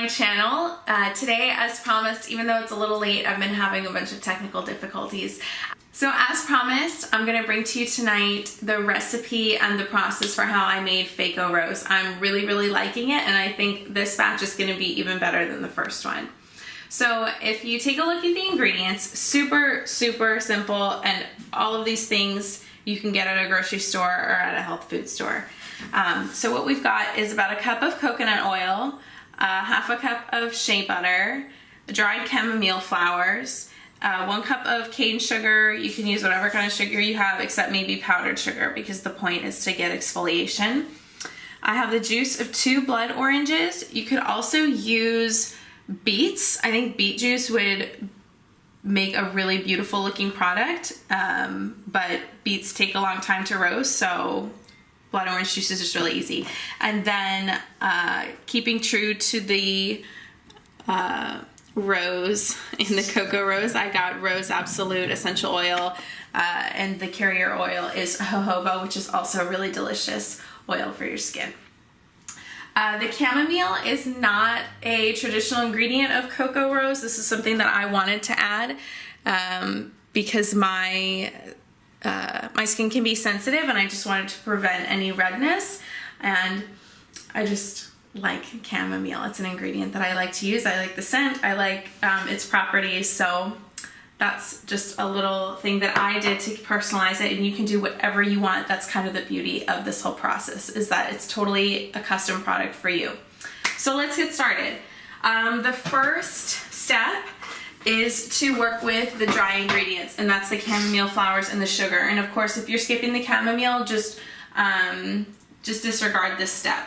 my channel. Today, as promised, even though it's a little late, I've been having a bunch of technical difficulties. So as promised, I'm gonna bring to you tonight the recipe and the process for how I made Coco Rose. I'm really liking it, and I think this batch is gonna be even better than the first one. So if you take a look at the ingredients, super simple, and all of these things you can get at a grocery store or at a health food store. So what we've got is about a cup of coconut oil, half a cup of shea butter, dried chamomile flowers, 1 cup of cane sugar. You can use whatever kind of sugar you have except maybe powdered sugar, because the point is to get exfoliation. I have the juice of 2 blood oranges. You could also use beets. I think beet juice would make a really beautiful looking product, but beets take a long time to roast, so blood orange juice is just really easy. And then keeping true to the rose in the Coco Rose, I got Rose Absolute essential oil, and the carrier oil is jojoba, which is also a really delicious oil for your skin. The chamomile is not a traditional ingredient of Coco Rose. This is something that I wanted to add because my skin can be sensitive, and I just wanted to prevent any redness, and I just like chamomile. It's an ingredient that I like to use. I like the scent, I like its properties, so that's just a little thing that I did to personalize it, and you can do whatever you want. That's kind of the beauty of this whole process, is that it's totally a custom product for you. So let's get started. The first step is to work with the dry ingredients, and that's the chamomile flowers and the sugar. And of course, if you're skipping the chamomile, just disregard this step.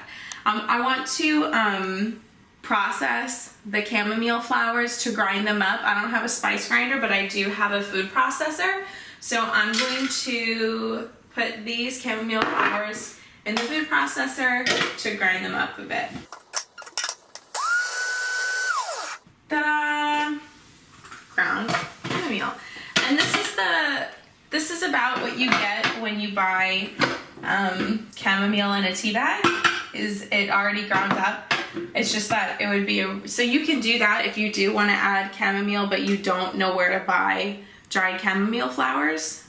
I want to process the chamomile flowers to grind them up. I don't have a spice grinder, but I do have a food processor. So I'm going to put these chamomile flowers in the food processor to grind them up a bit. Ta-da! Ground chamomile. And this is about what you get when you buy chamomile in a tea bag. Is it already ground up? It's just that it would be so you can do that if you do want to add chamomile, but you don't know where to buy dried chamomile flowers.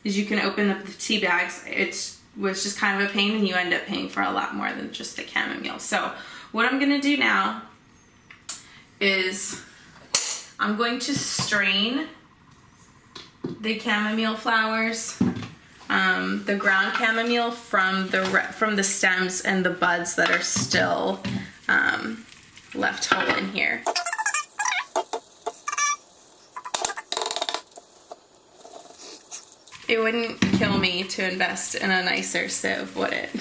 Is you can open up the tea bags. It was just kind of a pain, and you end up paying for a lot more than just the chamomile. So what I'm gonna do now is I'm going to strain the chamomile flowers, the ground chamomile, from the stems and the buds that are still left whole in here. It wouldn't kill me to invest in a nicer sieve, would it?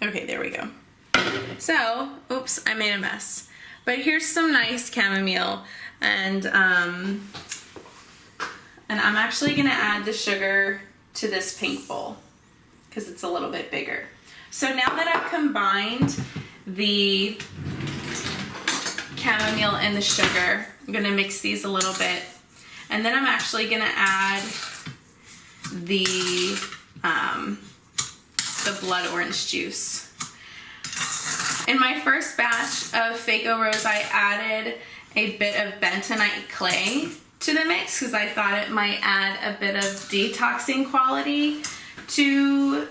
Okay, there we go. So, oops, I made a mess. But here's some nice chamomile, and I'm actually gonna add the sugar to this pink bowl because it's a little bit bigger. So now that I've combined the chamomile and the sugar, I'm gonna mix these a little bit, and then I'm actually gonna add the blood orange juice. In my first batch of Coco Rose, I added a bit of bentonite clay to the mix because I thought it might add a bit of detoxing quality to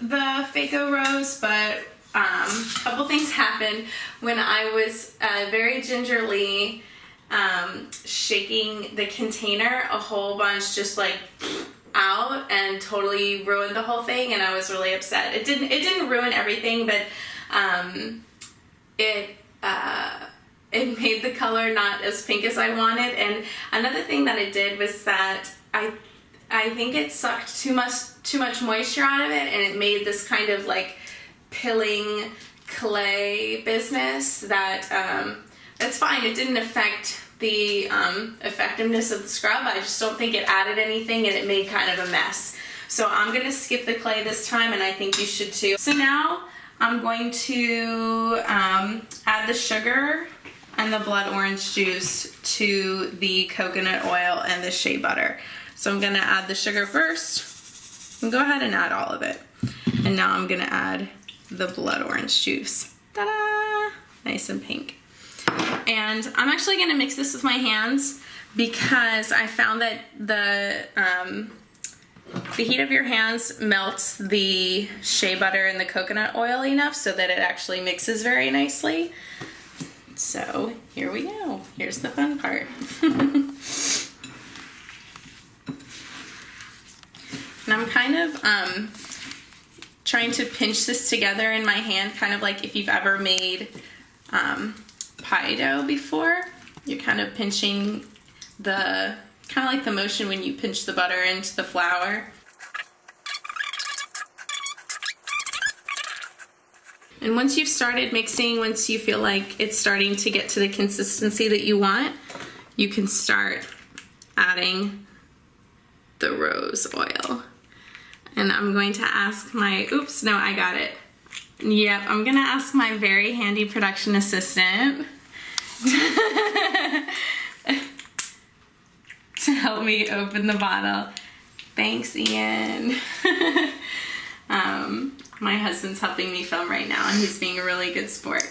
the Coco Rose, but a couple things happened when I was very gingerly shaking the container a whole bunch, just like out, and totally ruined the whole thing, and I was really upset. It didn't ruin everything, but it made the color not as pink as I wanted. And another thing that it did was that I think it sucked too much moisture out of it, and it made this kind of like pilling clay business that that's fine. It didn't affect the effectiveness of the scrub. I just don't think it added anything, and it made kind of a mess. So I'm gonna skip the clay this time, and I think you should too. So now I'm going to add the sugar and the blood orange juice to the coconut oil and the shea butter. So I'm gonna add the sugar first, and go ahead and add all of it. And now I'm gonna add the blood orange juice. Ta-da! Nice and pink. And I'm actually going to mix this with my hands because I found that the heat of your hands melts the shea butter and the coconut oil enough so that it actually mixes very nicely. So here we go. Here's the fun part. And I'm kind of trying to pinch this together in my hand, kind of like if you've ever made pie dough before. You're kind of pinching kind of like the motion when you pinch the butter into the flour. And once you've started mixing, once you feel like it's starting to get to the consistency that you want, you can start adding the rose oil. And I'm going to ask my, oops, no, I got it. Yep, I'm gonna ask my very handy production assistant to help me open the bottle. Thanks, Ian. My husband's helping me film right now and he's being a really good sport.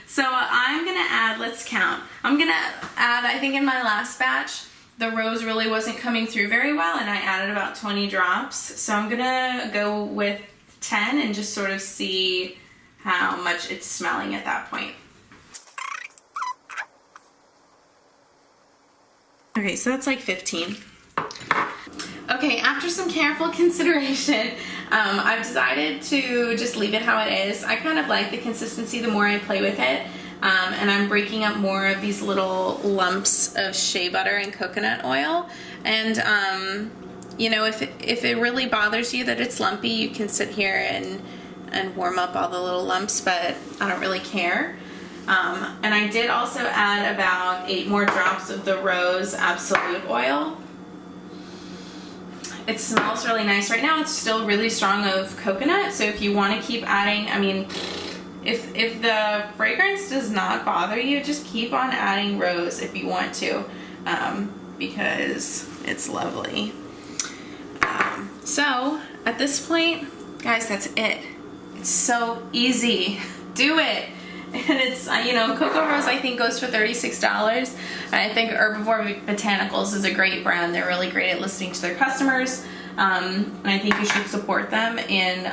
So I'm gonna add, let's count. I'm gonna add, I think in my last batch, the rose really wasn't coming through very well and I added about 20 drops. So I'm gonna go with 10 and just sort of see how much it's smelling at that point. Okay, so that's like 15. Okay, after some careful consideration, I've decided to just leave it how it is. I kind of like the consistency the more I play with it. And I'm breaking up more of these little lumps of shea butter and coconut oil. And you know, if it really bothers you that it's lumpy, you can sit here and warm up all the little lumps, but I don't really care. And I did also add about 8 more drops of the Rose Absolute oil. It smells really nice. Right now it's still really strong of coconut, so if you want to keep adding, I mean, if the fragrance does not bother you, just keep on adding rose if you want to, because it's lovely. So at this point, guys, that's it. It's so easy. Do it. And it's, you know, Coco Rose I think goes for $36. And I think Herbivore Botanicals is a great brand. They're really great at listening to their customers. And I think you should support them in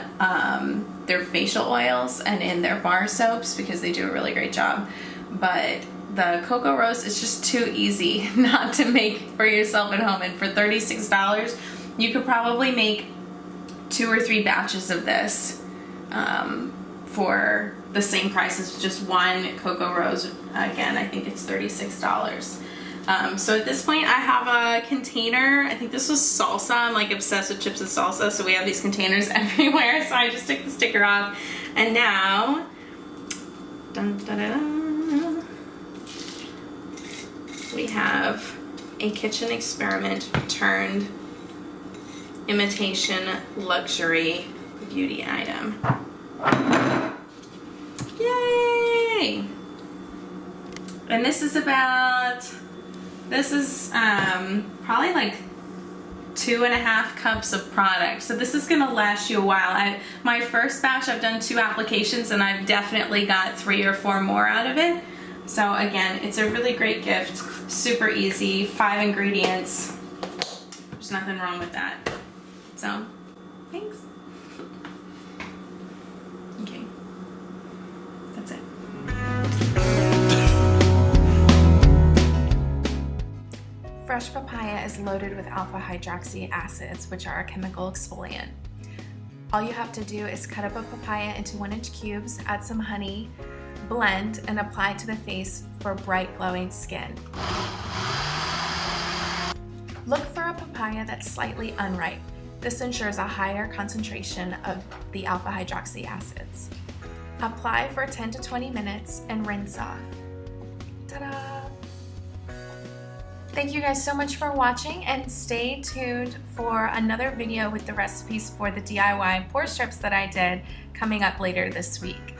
their facial oils and in their bar soaps because they do a really great job. But the Coco Rose is just too easy not to make for yourself at home. And for $36, you could probably make 2 or 3 batches of this for the same price as just one Coco Rose. Again, I think it's $36. So at this point I have a container. I think this was salsa. I'm like obsessed with chips and salsa, so we have these containers everywhere. So I just took the sticker off. And now, dun, dun, dun, dun, we have a kitchen experiment turned imitation luxury beauty item. Yay! And this is probably like 2.5 cups of product. So this is gonna last you a while. My first batch, I've done 2 applications and I've definitely got 3 or 4 more out of it. So again, it's a really great gift, super easy, 5 ingredients. There's nothing wrong with that. So, thanks. Okay, that's it. Fresh papaya is loaded with alpha hydroxy acids, which are a chemical exfoliant. All you have to do is cut up a papaya into 1-inch cubes, add some honey, blend, and apply to the face for bright glowing skin. Look for a papaya that's slightly unripe. This ensures a higher concentration of the alpha hydroxy acids. Apply for 10 to 20 minutes and rinse off. Ta-da! Thank you guys so much for watching, and stay tuned for another video with the recipes for the DIY pore strips that I did coming up later this week.